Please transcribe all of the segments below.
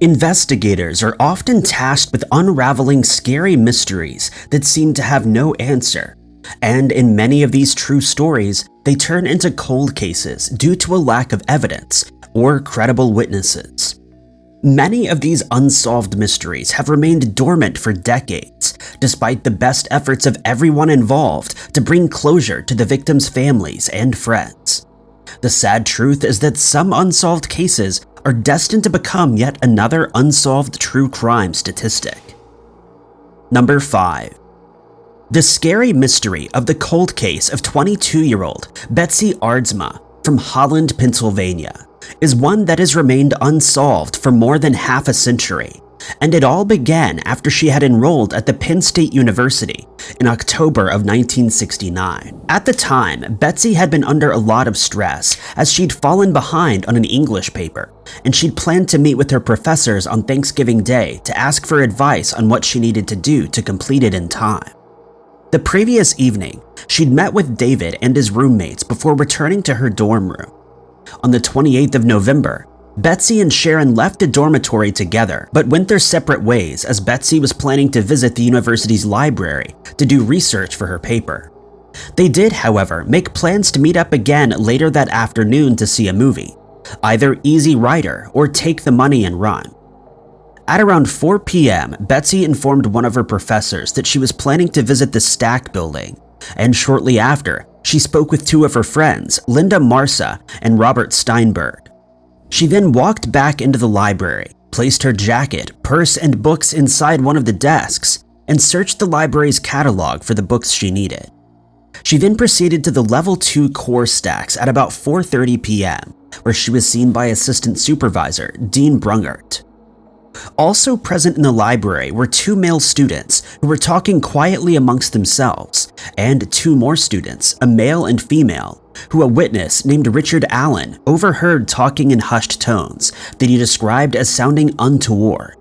Investigators are often tasked with unraveling scary mysteries that seem to have no answer, and in many of these true stories, they turn into cold cases due to a lack of evidence or credible witnesses. Many of these unsolved mysteries have remained dormant for decades, despite the best efforts of everyone involved to bring closure to the victims' families and friends. The sad truth is that some unsolved cases are destined to become yet another unsolved true crime statistic. Number 5. The scary mystery of the cold case of 22-year-old Betsy Aardsma from Holland, Pennsylvania, is one that has remained unsolved for more than half a century, and it all began after she had enrolled at the Penn State University in October of 1969. At the time, Betsy had been under a lot of stress as she'd fallen behind on an English paper, and she'd planned to meet with her professors on Thanksgiving Day to ask for advice on what she needed to do to complete it in time. The previous evening, she'd met with David and his roommates before returning to her dorm room. On the 28th of November, Betsy and Sharon left the dormitory together, but went their separate ways as Betsy was planning to visit the university's library to do research for her paper. They did, however, make plans to meet up again later that afternoon to see a movie, either Easy Rider or Take the Money and Run. At around 4 p.m., Betsy informed one of her professors that she was planning to visit the Stack building, and shortly after, she spoke with two of her friends, Linda Marsa and Robert Steinberg. She then walked back into the library, placed her jacket, purse, and books inside one of the desks, and searched the library's catalog for the books she needed. She then proceeded to the Level 2 core stacks at about 4:30 p.m., where she was seen by Assistant Supervisor Dean Brungert. Also present in the library were two male students who were talking quietly amongst themselves, and two more students, a male and female, who a witness named Richard Allen overheard talking in hushed tones that he described as sounding untoward.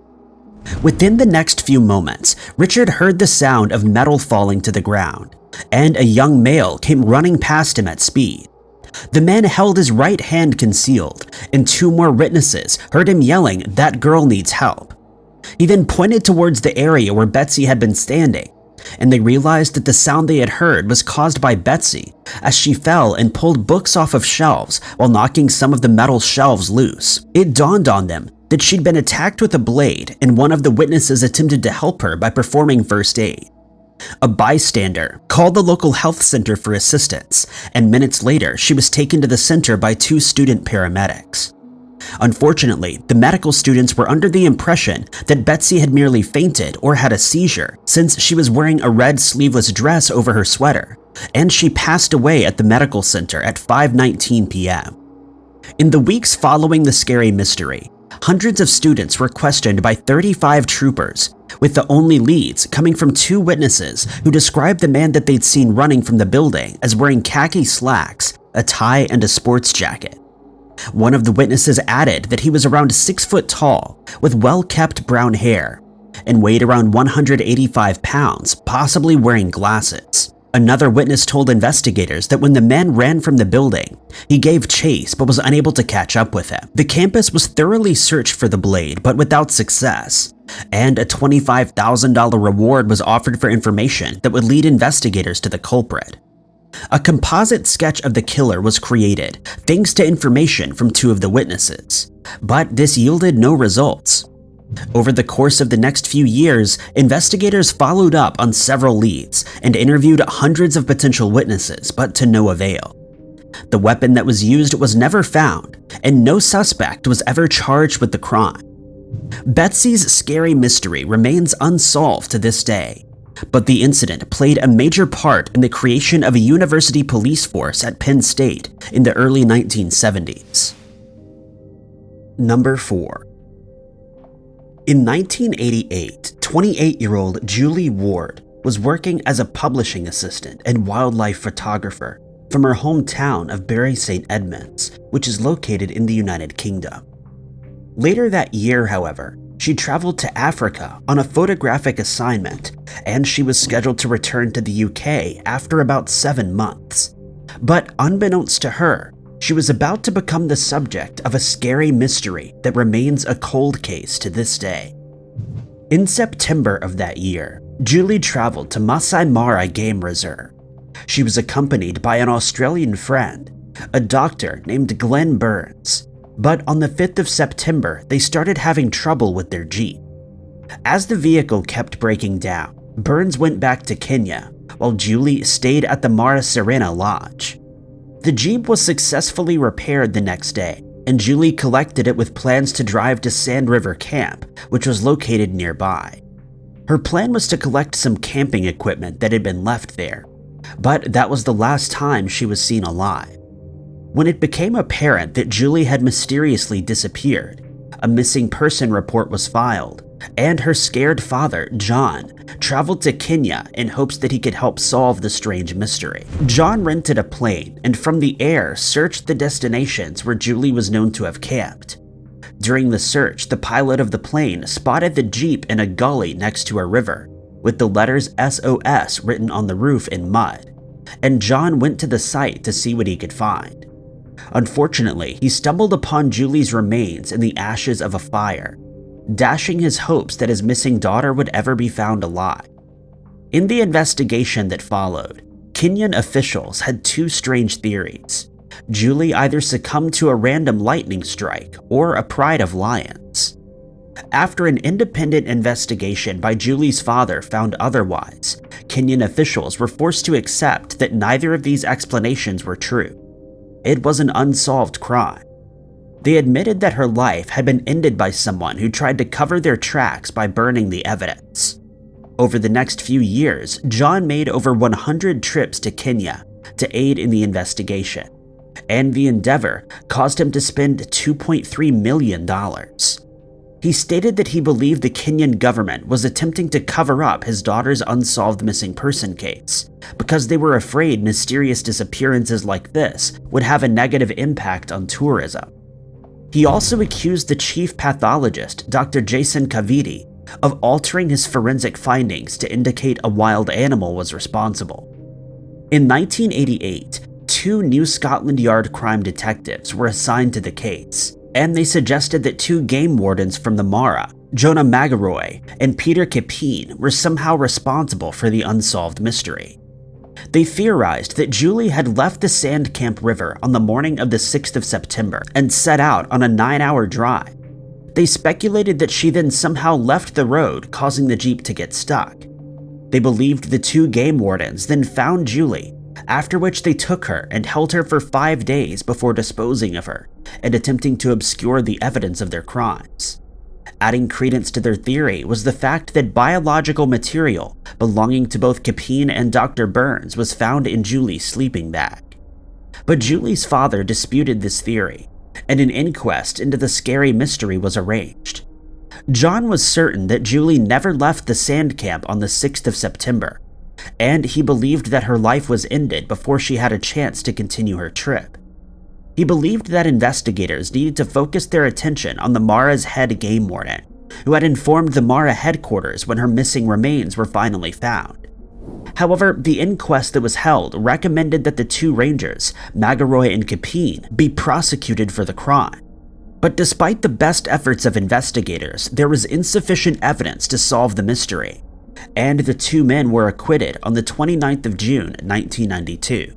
Within the next few moments, Richard heard the sound of metal falling to the ground, and a young male came running past him at speed. The man held his right hand concealed, and two more witnesses heard him yelling, "That girl needs help." He then pointed towards the area where Betsy had been standing, and they realized that the sound they had heard was caused by Betsy as she fell and pulled books off of shelves while knocking some of the metal shelves loose. It dawned on them that she'd been attacked with a blade, and one of the witnesses attempted to help her by performing first aid. A bystander called the local health center for assistance, and minutes later, she was taken to the center by two student paramedics. Unfortunately, the medical students were under the impression that Betsy had merely fainted or had a seizure, since she was wearing a red sleeveless dress over her sweater, and she passed away at the medical center at 5:19 p.m. In the weeks following the scary mystery, hundreds of students were questioned by 35 troopers, with the only leads coming from two witnesses who described the man that they'd seen running from the building as wearing khaki slacks, a tie, and a sports jacket. One of the witnesses added that he was around 6 foot tall, with well-kept brown hair, and weighed around 185 pounds, possibly wearing glasses. Another witness told investigators that when the man ran from the building, he gave chase but was unable to catch up with him. The campus was thoroughly searched for the blade, but without success, and a $25,000 reward was offered for information that would lead investigators to the culprit. A composite sketch of the killer was created thanks to information from two of the witnesses, but this yielded no results. Over the course of the next few years, investigators followed up on several leads and interviewed hundreds of potential witnesses, but to no avail. The weapon that was used was never found, and no suspect was ever charged with the crime. Betsy's scary mystery remains unsolved to this day, but the incident played a major part in the creation of a university police force at Penn State in the early 1970s. Number 4. In 1988, 28-year-old Julie Ward was working as a publishing assistant and wildlife photographer from her hometown of Bury St. Edmunds, which is located in the United Kingdom. Later that year, however, she traveled to Africa on a photographic assignment, and she was scheduled to return to the UK after about 7 months. But unbeknownst to her, She was about to become the subject of a scary mystery that remains a cold case to this day. In September of that year, Julie traveled to Masai Mara Game Reserve. She was accompanied by an Australian friend, a doctor named Glenn Burns, but on the 5th of September, they started having trouble with their Jeep. As the vehicle kept breaking down, Burns went back to Kenya, while Julie stayed at the Mara Serena Lodge. The Jeep was successfully repaired the next day, and Julie collected it with plans to drive to Sand River Camp, which was located nearby. Her plan was to collect some camping equipment that had been left there, but that was the last time she was seen alive. When it became apparent that Julie had mysteriously disappeared, a missing person report was filed, and her scared father, John, traveled to Kenya in hopes that he could help solve the strange mystery. John rented a plane and from the air searched the destinations where Julie was known to have camped. During the search, the pilot of the plane spotted the Jeep in a gully next to a river, with the letters SOS written on the roof in mud, and John went to the site to see what he could find. Unfortunately, he stumbled upon Julie's remains in the ashes of a fire, dashing his hopes that his missing daughter would ever be found alive. In the investigation that followed, Kenyan officials had two strange theories. Julie either succumbed to a random lightning strike or a pride of lions. After an independent investigation by Julie's father found otherwise, Kenyan officials were forced to accept that neither of these explanations were true. It was an unsolved crime. They admitted that her life had been ended by someone who tried to cover their tracks by burning the evidence. Over the next few years, John made over 100 trips to Kenya to aid in the investigation, and the endeavor caused him to spend $2.3 million. He stated that he believed the Kenyan government was attempting to cover up his daughter's unsolved missing person case because they were afraid mysterious disappearances like this would have a negative impact on tourism. He also accused the chief pathologist, Dr. Jason Kavidi, of altering his forensic findings to indicate a wild animal was responsible. In 1988, 2 New Scotland Yard crime detectives were assigned to the case, and they suggested that 2 game wardens from the Mara, Jonah Magaroy and Peter Kipeen, were somehow responsible for the unsolved mystery. They theorized that Julie had left the Sand Camp River on the morning of the 6th of September and set out on a 9-hour drive. They speculated that she then somehow left the road, causing the Jeep to get stuck. They believed the 2 game wardens then found Julie, after which they took her and held her for 5 days before disposing of her and attempting to obscure the evidence of their crimes. Adding credence to their theory was the fact that biological material belonging to both Kipeen and Dr. Burns was found in Julie's sleeping bag. But Julie's father disputed this theory, and an inquest into the scary mystery was arranged. John was certain that Julie never left the sand camp on the 6th of September, and he believed that her life was ended before she had a chance to continue her trip. He believed that investigators needed to focus their attention on the Mara's head game warden, who had informed the Mara headquarters when her missing remains were finally found. However, the inquest that was held recommended that the 2 rangers, Magaroy and Kipeen, be prosecuted for the crime. But despite the best efforts of investigators, there was insufficient evidence to solve the mystery, and the 2 men were acquitted on the 29th of June, 1992.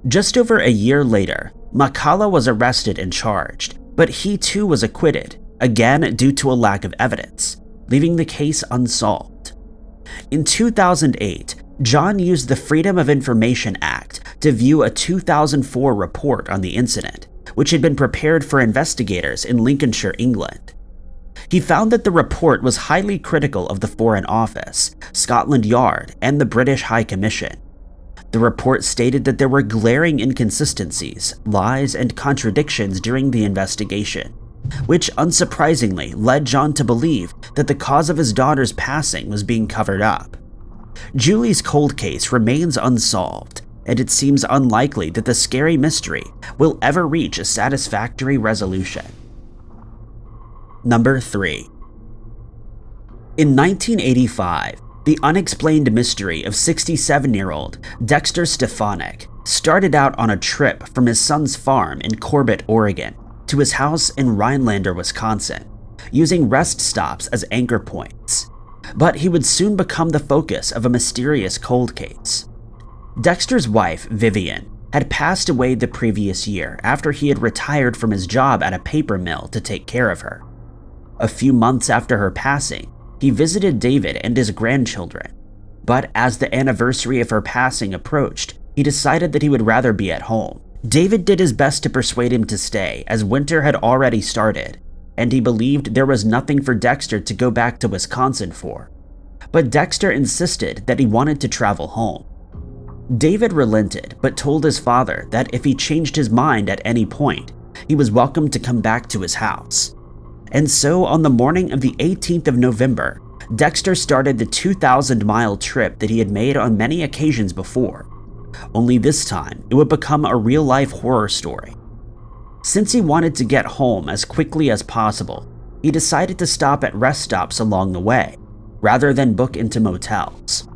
Just over a year later, Makala was arrested and charged, but he too was acquitted, again due to a lack of evidence, leaving the case unsolved. In 2008, John used the Freedom of Information Act to view a 2004 report on the incident, which had been prepared for investigators in Lincolnshire, England. He found that the report was highly critical of the Foreign Office, Scotland Yard, and the British High Commission. The report stated that there were glaring inconsistencies, lies, and contradictions during the investigation, which unsurprisingly led John to believe that the cause of his daughter's passing was being covered up. Julie's cold case remains unsolved, and it seems unlikely that the scary mystery will ever reach a satisfactory resolution. Number 3. In 1985, the unexplained mystery of 67-year-old Dexter Stefanik started out on a trip from his son's farm in Corbett, Oregon, to his house in Rhinelander, Wisconsin, using rest stops as anchor points. But he would soon become the focus of a mysterious cold case. Dexter's wife, Vivian, had passed away the previous year after he had retired from his job at a paper mill to take care of her. A few months after her passing, he visited David and his grandchildren, but as the anniversary of her passing approached, he decided that he would rather be at home. David did his best to persuade him to stay, as winter had already started, and he believed there was nothing for Dexter to go back to Wisconsin for. But Dexter insisted that he wanted to travel home. David relented, but told his father that if he changed his mind at any point, he was welcome to come back to his house. And so on the morning of the 18th of November, Dexter started the 2,000-mile trip that he had made on many occasions before. Only this time, it would become a real-life horror story. Since he wanted to get home as quickly as possible, he decided to stop at rest stops along the way, rather than book into motels.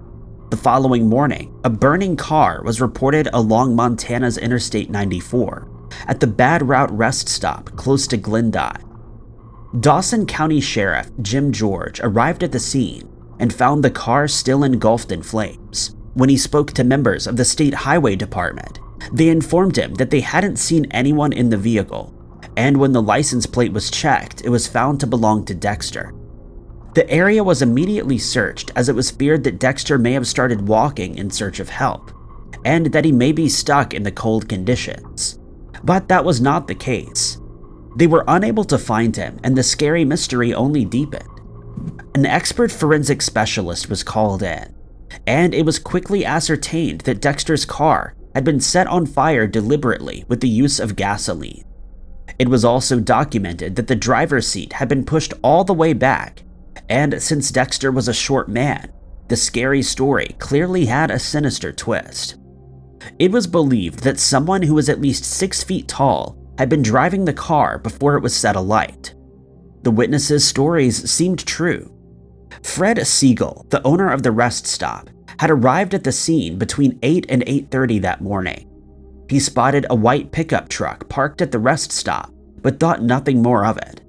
The following morning, a burning car was reported along Montana's Interstate 94 at the Bad Route rest stop close to Glendive. Dawson County Sheriff Jim George arrived at the scene and found the car still engulfed in flames. When he spoke to members of the State Highway Department, they informed him that they hadn't seen anyone in the vehicle, and when the license plate was checked, it was found to belong to Dexter. The area was immediately searched as it was feared that Dexter may have started walking in search of help, and that he may be stuck in the cold conditions. But that was not the case. They were unable to find him, and the scary mystery only deepened. An expert forensic specialist was called in, and it was quickly ascertained that Dexter's car had been set on fire deliberately with the use of gasoline. It was also documented that the driver's seat had been pushed all the way back, and since Dexter was a short man, the scary story clearly had a sinister twist. It was believed that someone who was at least 6 feet tall had been driving the car before it was set alight. The witnesses' stories seemed true. Fred Siegel, the owner of the rest stop, had arrived at the scene between 8 and 8:30 that morning. He spotted a white pickup truck parked at the rest stop, but thought nothing more of it.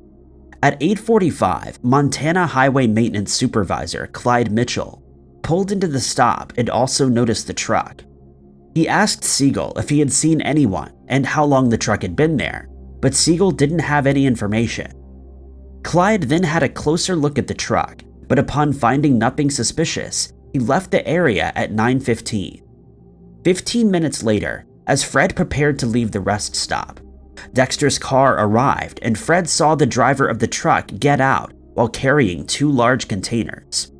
At 8:45, Montana Highway Maintenance Supervisor Clyde Mitchell pulled into the stop and also noticed the truck. He asked Siegel if he had seen anyone and how long the truck had been there, but Siegel didn't have any information. Clyde then had a closer look at the truck, but upon finding nothing suspicious, he left the area at 9:15. 15 minutes later, as Fred prepared to leave the rest stop, Dexter's car arrived and Fred saw the driver of the truck get out while carrying 2 large containers.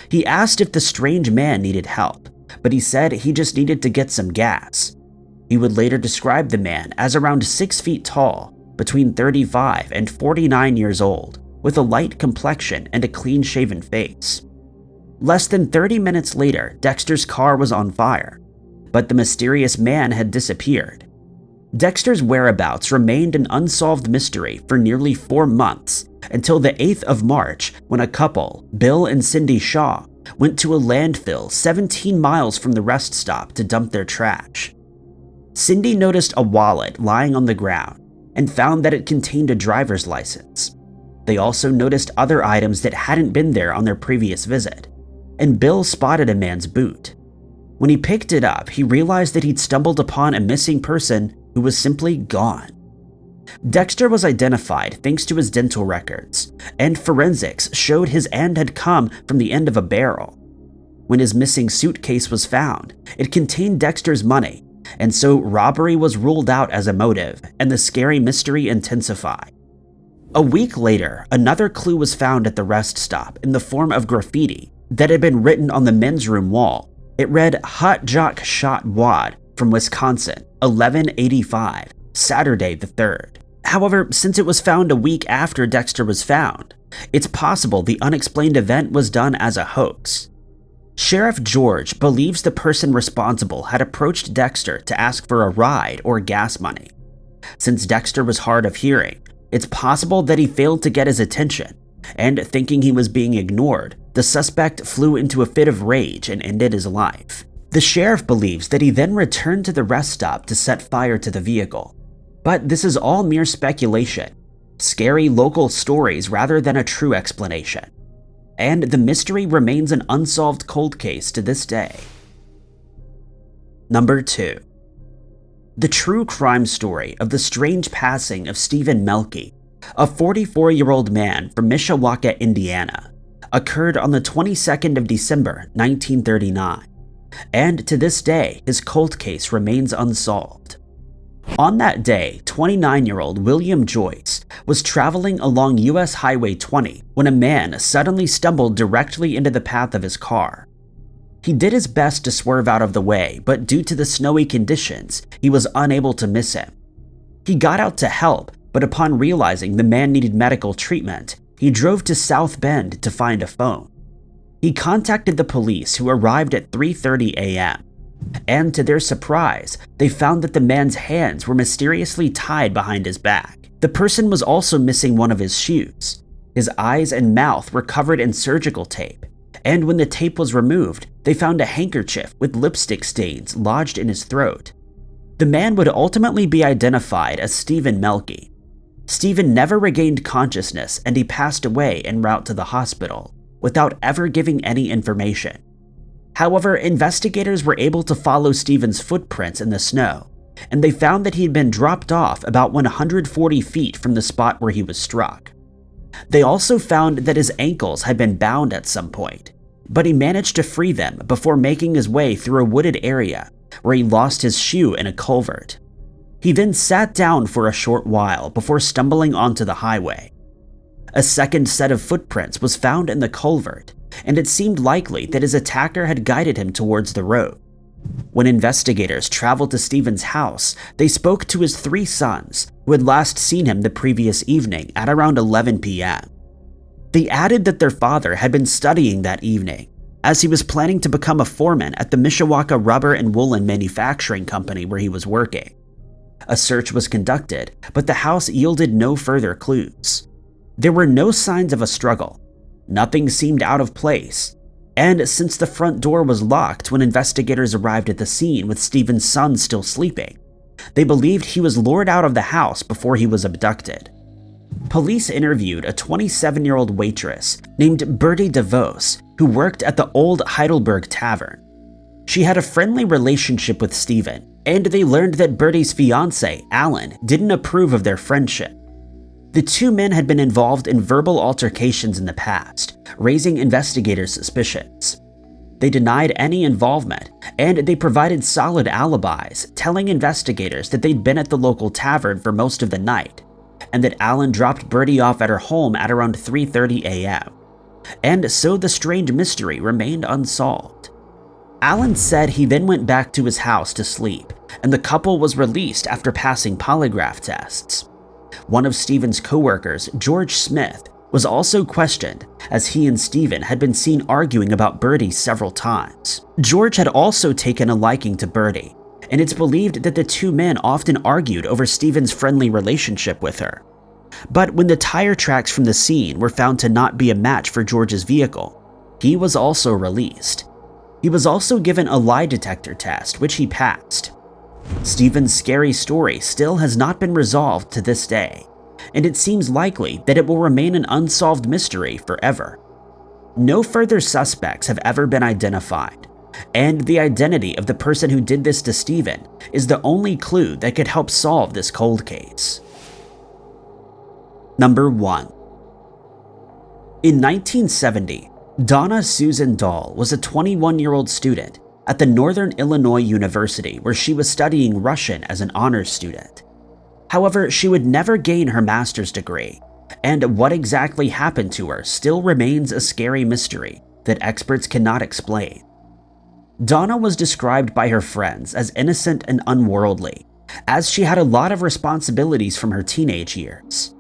He asked if the strange man needed help, but he said he just needed to get some gas. He would later describe the man as around 6 feet tall, between 35 and 49 years old, with a light complexion and a clean-shaven face. Less than 30 minutes later, Dexter's car was on fire, but the mysterious man had disappeared. Dexter's whereabouts remained an unsolved mystery for nearly 4 months, until the 8th of March, when a couple, Bill and Cindy Shaw, went to a landfill 17 miles from the rest stop to dump their trash. Cindy noticed a wallet lying on the ground and found that it contained a driver's license. They also noticed other items that hadn't been there on their previous visit, and Bill spotted a man's boot. When he picked it up, he realized that he'd stumbled upon a missing person who was simply gone. Dexter was identified thanks to his dental records, and forensics showed his end had come from the end of a barrel. When his missing suitcase was found, it contained Dexter's money, and so robbery was ruled out as a motive, and the scary mystery intensified. A week later, another clue was found at the rest stop in the form of graffiti that had been written on the men's room wall. It read, "Hot Jock shot Wad from Wisconsin, 11:85, Saturday the 3rd. However, since it was found a week after Dexter was found, it's possible the unexplained event was done as a hoax. Sheriff George believes the person responsible had approached Dexter to ask for a ride or gas money. Since Dexter was hard of hearing, it's possible that he failed to get his attention, and thinking he was being ignored, the suspect flew into a fit of rage and ended his life. The sheriff believes that he then returned to the rest stop to set fire to the vehicle. But this is all mere speculation, scary local stories rather than a true explanation. And the mystery remains an unsolved cold case to this day. Number 2. The true crime story of the strange passing of Stephen Melky, a 44-year-old man from Mishawaka, Indiana, occurred on the 22nd of December, 1939. And to this day, his cold case remains unsolved. On that day, 29-year-old William Joyce was traveling along US Highway 20 when a man suddenly stumbled directly into the path of his car. He did his best to swerve out of the way, but due to the snowy conditions, he was unable to miss him. He got out to help, but upon realizing the man needed medical treatment, he drove to South Bend to find a phone. He contacted the police, who arrived at 3:30 a.m. And to their surprise, they found that the man's hands were mysteriously tied behind his back. The person was also missing one of his shoes. His eyes and mouth were covered in surgical tape, and when the tape was removed, they found a handkerchief with lipstick stains lodged in his throat. The man would ultimately be identified as Stephen Melky. Stephen never regained consciousness, and he passed away en route to the hospital without ever giving any information. However, investigators were able to follow Stephen's footprints in the snow, and they found that he had been dropped off about 140 feet from the spot where he was struck. They also found that his ankles had been bound at some point, but he managed to free them before making his way through a wooded area where he lost his shoe in a culvert. He then sat down for a short while before stumbling onto the highway. A second set of footprints was found in the culvert, and it seemed likely that his attacker had guided him towards the road. When investigators traveled to Stephen's house, they spoke to his 3 sons, who had last seen him the previous evening at around 11 p.m. They added that their father had been studying that evening, as he was planning to become a foreman at the Mishawaka Rubber and Woolen Manufacturing Company where he was working. A search was conducted, but the house yielded no further clues. There were no signs of a struggle. Nothing seemed out of place, and since the front door was locked when investigators arrived at the scene with Stephen's son still sleeping, they believed he was lured out of the house before he was abducted. Police interviewed a 27-year-old waitress named Bertie DeVos, who worked at the Old Heidelberg Tavern. She had a friendly relationship with Stephen, and they learned that Bertie's fiancé, Alan, didn't approve of their friendship. The 2 men had been involved in verbal altercations in the past, raising investigators' suspicions. They denied any involvement, and they provided solid alibis, telling investigators that they'd been at the local tavern for most of the night, and that Alan dropped Bertie off at her home at around 3:30 a.m. And so the strange mystery remained unsolved. Alan said he then went back to his house to sleep, and the couple was released after passing polygraph tests. One of Stephen's co-workers, George Smith, was also questioned, as he and Stephen had been seen arguing about Bertie several times. George had also taken a liking to Bertie, and it's believed that the 2 men often argued over Stephen's friendly relationship with her. But when the tire tracks from the scene were found to not be a match for George's vehicle, he was also released. He was also given a lie detector test, which he passed. Stephen's scary story still has not been resolved to this day, and it seems likely that it will remain an unsolved mystery forever. No further suspects have ever been identified, and the identity of the person who did this to Stephen is the only clue that could help solve this cold case. Number 1. In 1970, Donna Susan Dahl was a 21-year-old student at the Northern Illinois University where she was studying Russian as an honors student. However, she would never gain her master's degree, and what exactly happened to her still remains a scary mystery that experts cannot explain. Donna was described by her friends as innocent and unworldly, as she had a lot of responsibilities from her teenage years.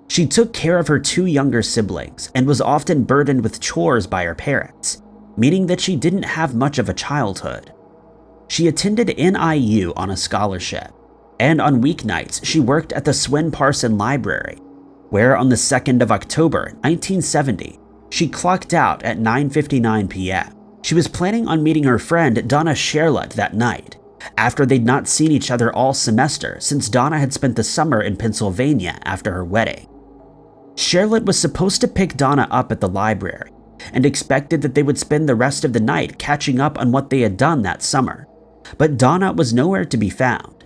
She took care of her 2 younger siblings and was often burdened with chores by her parents, meaning that she didn't have much of a childhood. She attended NIU on a scholarship, and on weeknights she worked at the Swin Parson Library, where on the 2nd of October, 1970, she clocked out at 9:59 p.m. She was planning on meeting her friend Donna that night, after they'd not seen each other all semester since Donna had spent the summer in Pennsylvania after her wedding. Charlotte was supposed to pick Donna up at the library and expected that they would spend the rest of the night catching up on what they had done that summer, but Donna was nowhere to be found.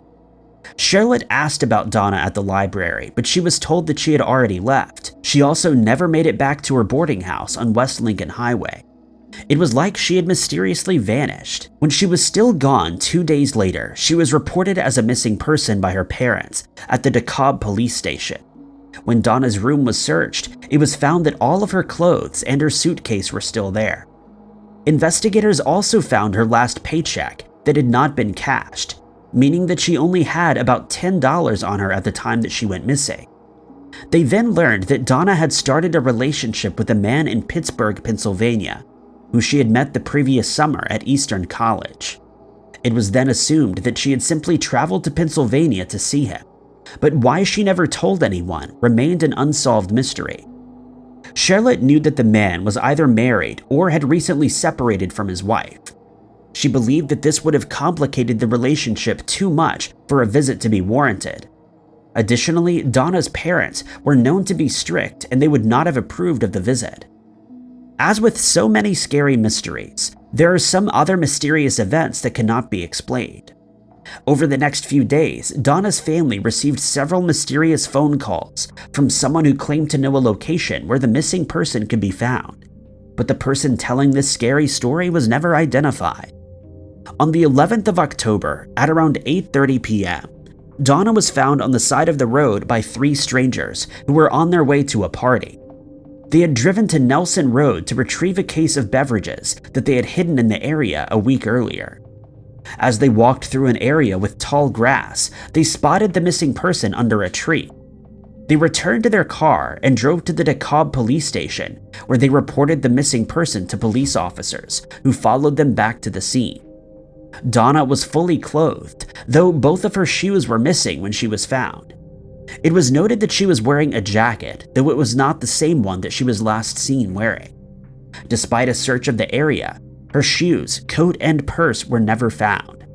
Charlotte asked about Donna at the library, but she was told that she had already left. She also never made it back to her boarding house on West Lincoln Highway. It was like she had mysteriously vanished. When she was still gone 2 days later, she was reported as a missing person by her parents at the DeKalb police station. When Donna's room was searched, it was found that all of her clothes and her suitcase were still there. Investigators also found her last paycheck that had not been cashed, meaning that she only had about $10 on her at the time that she went missing. They then learned that Donna had started a relationship with a man in Pittsburgh, Pennsylvania, who she had met the previous summer at Eastern College. It was then assumed that she had simply traveled to Pennsylvania to see him, but why she never told anyone remained an unsolved mystery. Charlotte knew that the man was either married or had recently separated from his wife. She believed that this would have complicated the relationship too much for a visit to be warranted. Additionally, Donna's parents were known to be strict and they would not have approved of the visit. As with so many scary mysteries, there are some other mysterious events that cannot be explained. Over the next few days, Donna's family received several mysterious phone calls from someone who claimed to know a location where the missing person could be found, but the person telling this scary story was never identified. On the 11th of October, at around 8:30 p.m., Donna was found on the side of the road by 3 strangers who were on their way to a party. They had driven to Nelson Road to retrieve a case of beverages that they had hidden in the area a week earlier. As they walked through an area with tall grass, they spotted the missing person under a tree. They returned to their car and drove to the DeKalb police station, where they reported the missing person to police officers, who followed them back to the scene. Donna was fully clothed, though both of her shoes were missing when she was found. It was noted that she was wearing a jacket, though it was not the same one that she was last seen wearing. Despite a search of the area, her shoes, coat, and purse were never found.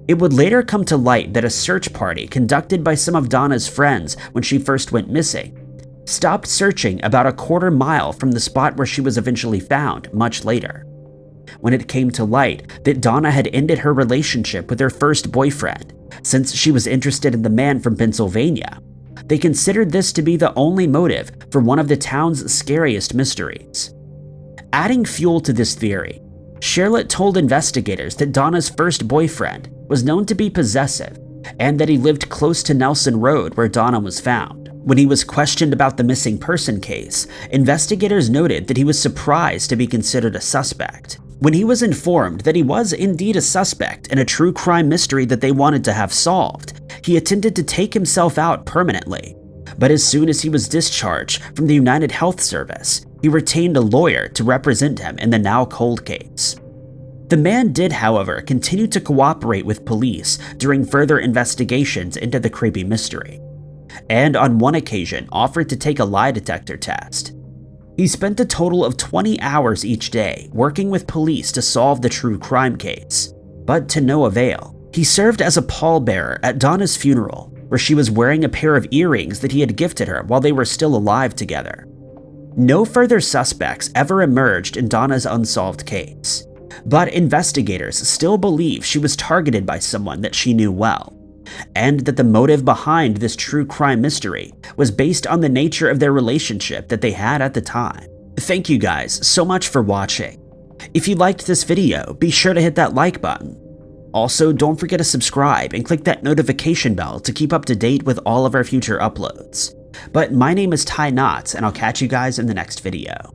It would later come to light that a search party conducted by some of Donna's friends when she first went missing stopped searching about a quarter mile from the spot where she was eventually found much later. When it came to light that Donna had ended her relationship with her first boyfriend, since she was interested in the man from Pennsylvania, they considered this to be the only motive for one of the town's scariest mysteries. Adding fuel to this theory, Charlotte told investigators that Donna's first boyfriend was known to be possessive and that he lived close to Nelson Road where Donna was found. When he was questioned about the missing person case, investigators noted that he was surprised to be considered a suspect. When he was informed that he was indeed a suspect in a true crime mystery that they wanted to have solved, he attempted to take himself out permanently. But as soon as he was discharged from the United Health Service, he retained a lawyer to represent him in the now cold case. The man did, however, continue to cooperate with police during further investigations into the creepy mystery, and on one occasion offered to take a lie detector test. He spent a total of 20 hours each day working with police to solve the true crime case, but to no avail. He served as a pallbearer at Donna's funeral, where she was wearing a pair of earrings that he had gifted her while they were still alive together. No further suspects ever emerged in Donna's unsolved case, but investigators still believe she was targeted by someone that she knew well, and that the motive behind this true crime mystery was based on the nature of their relationship that they had at the time. Thank you guys so much for watching. If you liked this video, be sure to hit that like button. Also, don't forget to subscribe and click that notification bell to keep up to date with all of our future uploads. But my name is Ty Knotts, and I'll catch you guys in the next video.